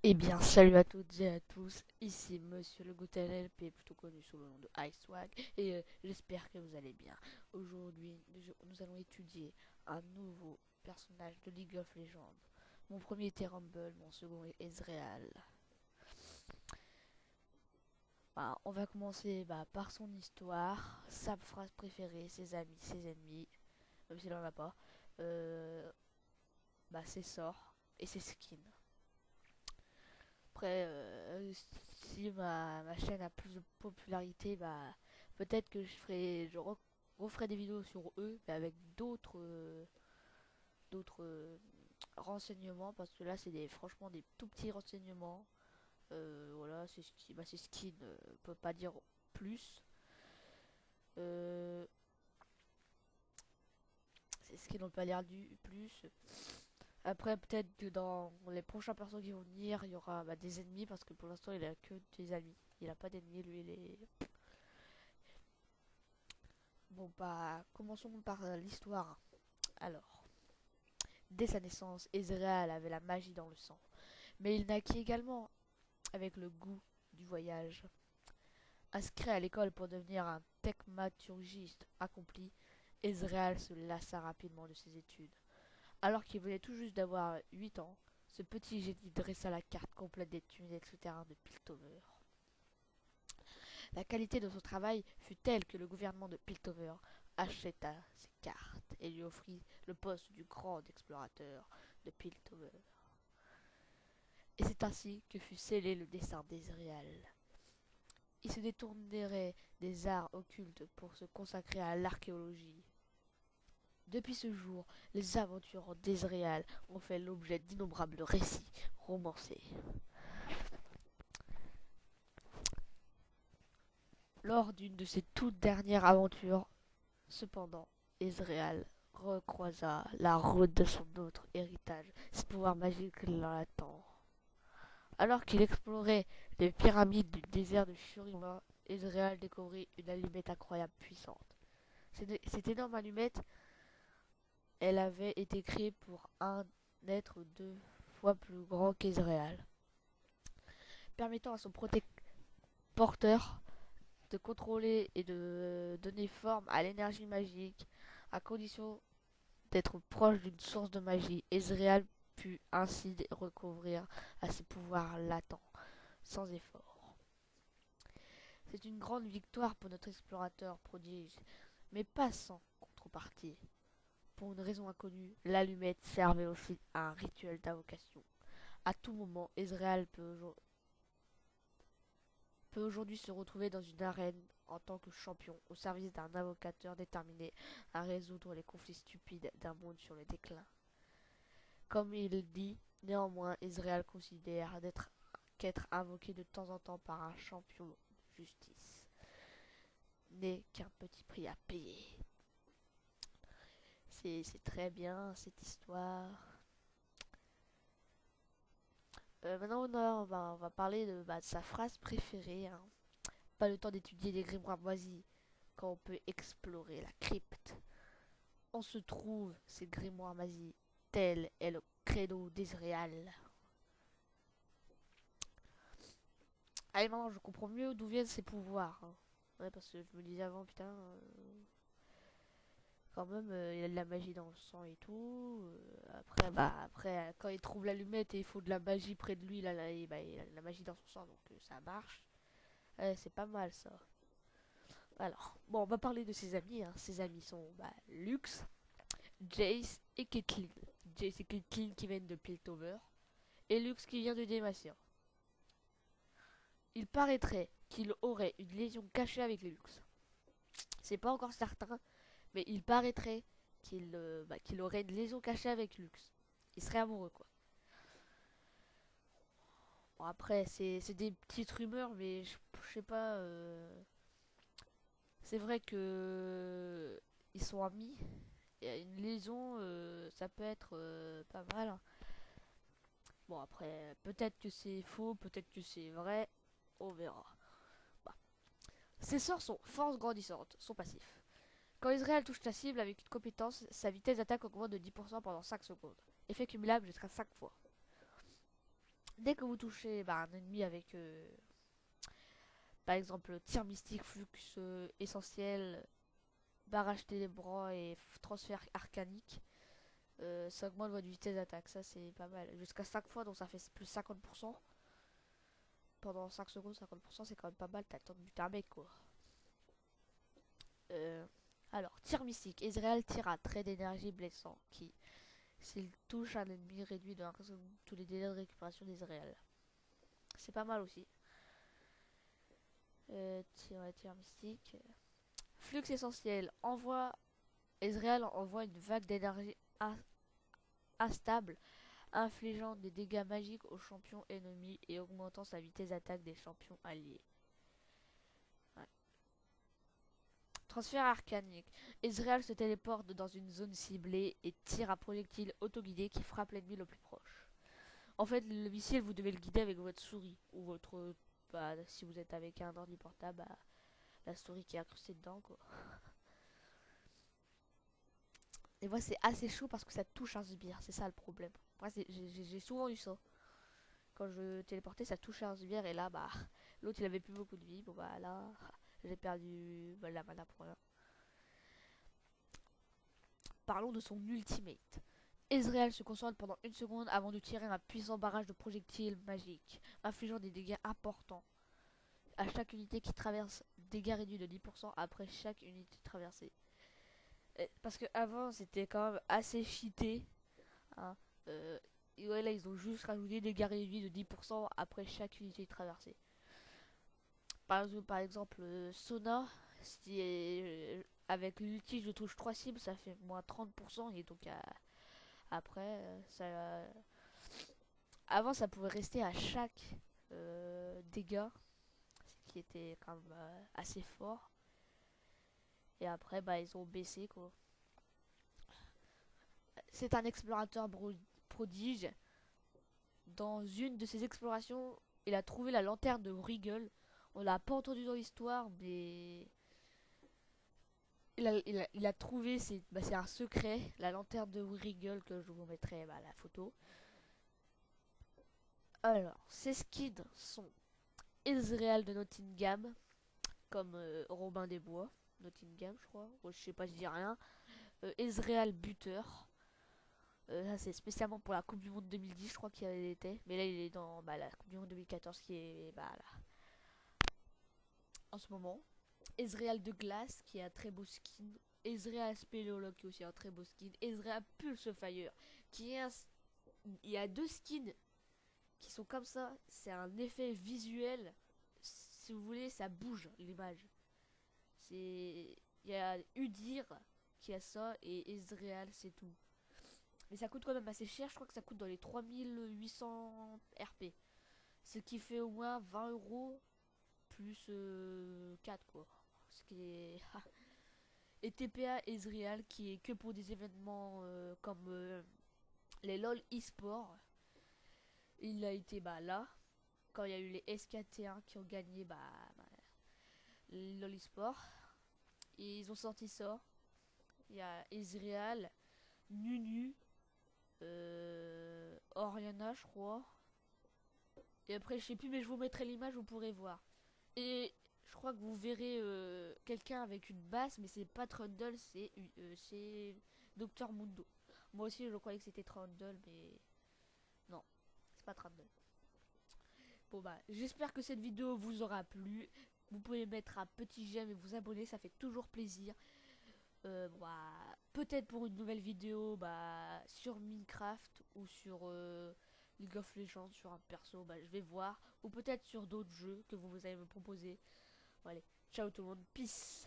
Eh bien, salut à toutes et à tous, ici Monsieur le Goutel LP, plutôt connu sous le nom de iSwag, et j'espère que vous allez bien. Aujourd'hui, nous allons étudier un nouveau personnage de League of Legends. Mon premier était Rumble, mon second est Ezreal. On va commencer par son histoire, sa phrase préférée, ses amis, ses ennemis, même s'il n'en a pas, euh, ses sorts et ses skins. Après, si ma chaîne a plus de popularité, peut-être que referai des vidéos sur eux, mais avec d'autres renseignements, parce que là, franchement des tout petits renseignements. Voilà, c'est ce qui ne peut pas dire plus. Euh, c'est ce qui ne peut pas dire du plus. Après, peut-être que dans les prochains personnes qui vont venir, il y aura des ennemis, parce que pour l'instant, il a que des amis. Il a pas d'ennemis, lui, il est. Bon, commençons par l'histoire. Alors, dès sa naissance, Ezreal avait la magie dans le sang. Mais il naquit également avec le goût du voyage. Inscrit à l'école pour devenir un techmaturgiste accompli, Ezreal se lassa rapidement de ses études. Alors qu'il venait tout juste d'avoir 8 ans, ce petit génie dressa la carte complète des tunnels souterrains de Piltover. La qualité de son travail fut telle que le gouvernement de Piltover acheta ses cartes et lui offrit le poste du grand explorateur de Piltover. Et c'est ainsi que fut scellé le destin d'Ezreal. Il se détournerait des arts occultes pour se consacrer à l'archéologie. Depuis ce jour, les aventures d'Ezreal ont fait l'objet d'innombrables récits romancés. Lors d'une de ses toutes dernières aventures, cependant, Ezreal recroisa la route de son autre héritage, ses pouvoirs magiques l'attendent. Alors qu'il explorait les pyramides du désert de Shurima, Ezreal découvrit une allumette incroyable puissante. Cette énorme allumette, elle avait été créée pour un être 2 fois plus grand qu'Ezreal, permettant à son porteur de contrôler et de donner forme à l'énergie magique, à condition d'être proche d'une source de magie. Ezreal put ainsi recouvrir à ses pouvoirs latents, sans effort. C'est une grande victoire pour notre explorateur prodige, mais pas sans contrepartie. Pour une raison inconnue, l'allumette servait aussi à un rituel d'invocation. À tout moment, Ezreal peut aujourd'hui se retrouver dans une arène en tant que champion, au service d'un invocateur déterminé à résoudre les conflits stupides d'un monde sur le déclin. Comme il dit, néanmoins, Ezreal considère qu'être invoqué de temps en temps par un champion de justice n'est qu'un petit prix à payer. C'est très bien cette histoire. Maintenant, on va parler de sa phrase préférée, hein. Pas le temps d'étudier les grimoires moisis quand on peut explorer la crypte. On se trouve ces grimoires moisis, tel est le credo d'Israël. Allez, maintenant je comprends mieux d'où viennent ses pouvoirs, hein. Ouais, parce que je me disais avant, putain, quand même, il a de la magie dans le sang et tout. Après, quand il trouve l'allumette et il faut de la magie près de lui, il a de la magie dans son sang, donc ça marche. C'est pas mal ça. Alors, bon, on va parler de ses amis, hein. Ses amis sont Lux, Jace et Caitlyn. Jace et Caitlyn qui viennent de Piltover, et Lux qui vient de Demacia. Il paraîtrait qu'il aurait une lésion cachée avec les Lux. C'est pas encore certain, mais il paraîtrait qu'il aurait une lésion cachée avec Lux. Il serait amoureux, quoi. Bon, après, c'est des petites rumeurs, mais je sais pas. C'est vrai que ils sont amis. Et une lésion, ça peut être pas mal. Bon, après, peut-être que c'est faux, peut-être que c'est vrai. On verra. Bah. Ses sorts sont force grandissante, son passif. Quand Israël touche la cible avec une compétence, sa vitesse d'attaque augmente de 10% pendant 5 secondes. Effet cumulable jusqu'à 5 fois. Dès que vous touchez un ennemi avec, par exemple, tir mystique, flux essentiel, barrage ténébrant et transfert arcanique, ça augmente votre vitesse d'attaque. Ça, c'est pas mal. Jusqu'à 5 fois, donc ça fait plus 50%. Pendant 5 secondes, 50%, c'est quand même pas mal. T'as le temps de buter un mec, quoi. Euh, alors, tir mystique. Ezreal tire un trait d'énergie blessant qui, s'il touche un ennemi, réduit de 1 seconde tous les délais de récupération d'Ezreal. C'est pas mal aussi. Tir mystique. Flux essentiel. Ezreal envoie une vague d'énergie instable, infligeant des dégâts magiques aux champions ennemis et augmentant sa vitesse d'attaque des champions alliés. Ouais. Transfert arcanique. Ezreal se téléporte dans une zone ciblée et tire un projectile autoguidé qui frappe l'ennemi le plus proche. En fait, le missile, vous devez le guider avec votre souris ou votre... si vous êtes avec un ordi portable, la souris qui est incrustée dedans, quoi. Et moi, c'est assez chaud parce que ça touche un sbire, c'est ça le problème. J'ai souvent eu ça. Quand je téléportais, ça touchait un sbire et là, l'autre il avait plus beaucoup de vie. Bon, là, j'ai perdu la mana pour rien. Parlons de son ultimate. Ezreal se concentre pendant une seconde avant de tirer un puissant barrage de projectiles magiques, infligeant des dégâts importants à chaque unité qui traverse, dégâts réduits de 10% après chaque unité traversée. Parce que avant c'était quand même assez cheaté, hein. Et ouais, là ils ont juste rajouté des dégâts réduits de 10% après chaque unité traversée. Par exemple, Sona, si, avec l'ulti je touche 3 cibles, ça fait moins 30%. Et donc après, avant ça pouvait rester à chaque dégât, ce qui était quand même assez fort. Et après, ils ont baissé, quoi. C'est un explorateur prodige. Dans une de ses explorations, il a trouvé la lanterne de Wriggle. On l'a pas entendu dans l'histoire, mais il a trouvé, c'est un secret, la lanterne de Wriggle, que je vous mettrai la photo. Alors, ces skins sont Ezreal de Nottingham, comme Robin des Bois, Nottingham je crois, je sais pas, je dis rien. Ezreal buteur, ça c'est spécialement pour la Coupe du Monde 2010 je crois qu'il avait été, mais là il est dans la Coupe du Monde 2014 qui est là, en ce moment. Ezreal de glace qui est un très beau skin. Ezreal Speleologue qui est aussi un très beau skin. Ezreal Pulsefire qui est il y a deux skins qui sont comme ça. C'est un effet visuel. Si vous voulez, ça bouge l'image. Il y a Udyr qui a ça et Ezreal, c'est tout. Mais ça coûte quand même assez cher. Je crois que ça coûte dans les 3800 RP. Ce qui fait au moins 20 euros plus 4 quoi. Ce qui est... Et TPA Ezreal qui est que pour des événements comme les LOL eSport. Il a été là quand il y a eu les SKT1 qui ont gagné les LOL eSport. Et ils ont sorti ça. Il y a Ezreal, Nunu, Oriana je crois. Et après je sais plus mais je vous mettrai l'image, vous pourrez voir. Et je crois que vous verrez quelqu'un avec une basse, mais c'est pas Trundle, c'est Docteur Mundo. Moi aussi je croyais que c'était Trundle, mais non, c'est pas Trundle. Bon j'espère que cette vidéo vous aura plu. Vous pouvez mettre un petit j'aime et vous abonner, ça fait toujours plaisir. Peut-être pour une nouvelle vidéo sur Minecraft ou sur League of Legends, sur un perso, je vais voir. Ou peut-être sur d'autres jeux que vous allez me proposer. Bon, allez, ciao tout le monde, peace.